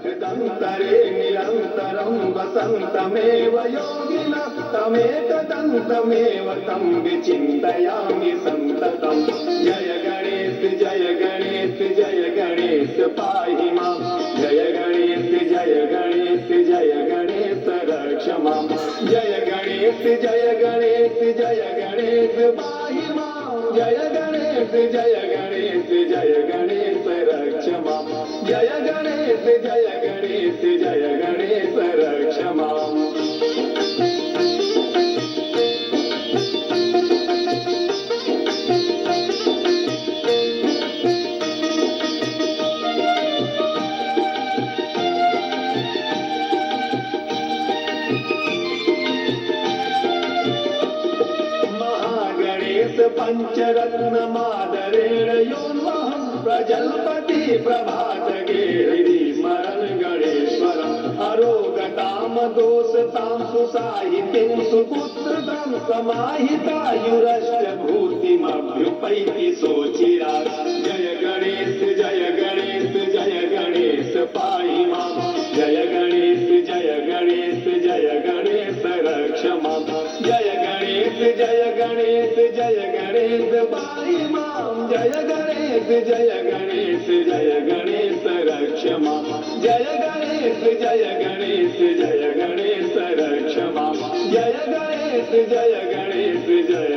दन्तरे निरन्तरं वसन्तमेव योगिनः तमेकदन्तमेव तं विचिन्तयामि सन्ततं। जय गणेश जय गणेश जय गणेश पाहि मां। जय गणेश जय गणेश जय गणेश रक्ष मां। जय गणेश जय गणेश जय गणेश पाहि मां। जय गणेश जय गणेश जय गणेश रक्ष मां। जय गणेश जय गणेश जय गणेश रक्ष मां। पंचरत्नमादरेण योन्वहं प्रजल्पति प्रभातगेरि स्मरन् गणेश्वरम्। अरोगतां दोषतां सुसाहितिं सुपुत्रतां समाहितायुरष्टभूतिमभ्युपैति सोचिरात्। जय गणेश जय गणेश जय गणेश पाहि मां। जय गणेश जय गणेश जय गणेश रक्ष मां। जय गणेश जय गणेश जय गणेश पाहि मां। जय गणेश जय गणेश जय गणेश रक्ष मां। जय गणेश जय गणेश जय गणेश रक्ष मां। जय गणेश जय गणेश जय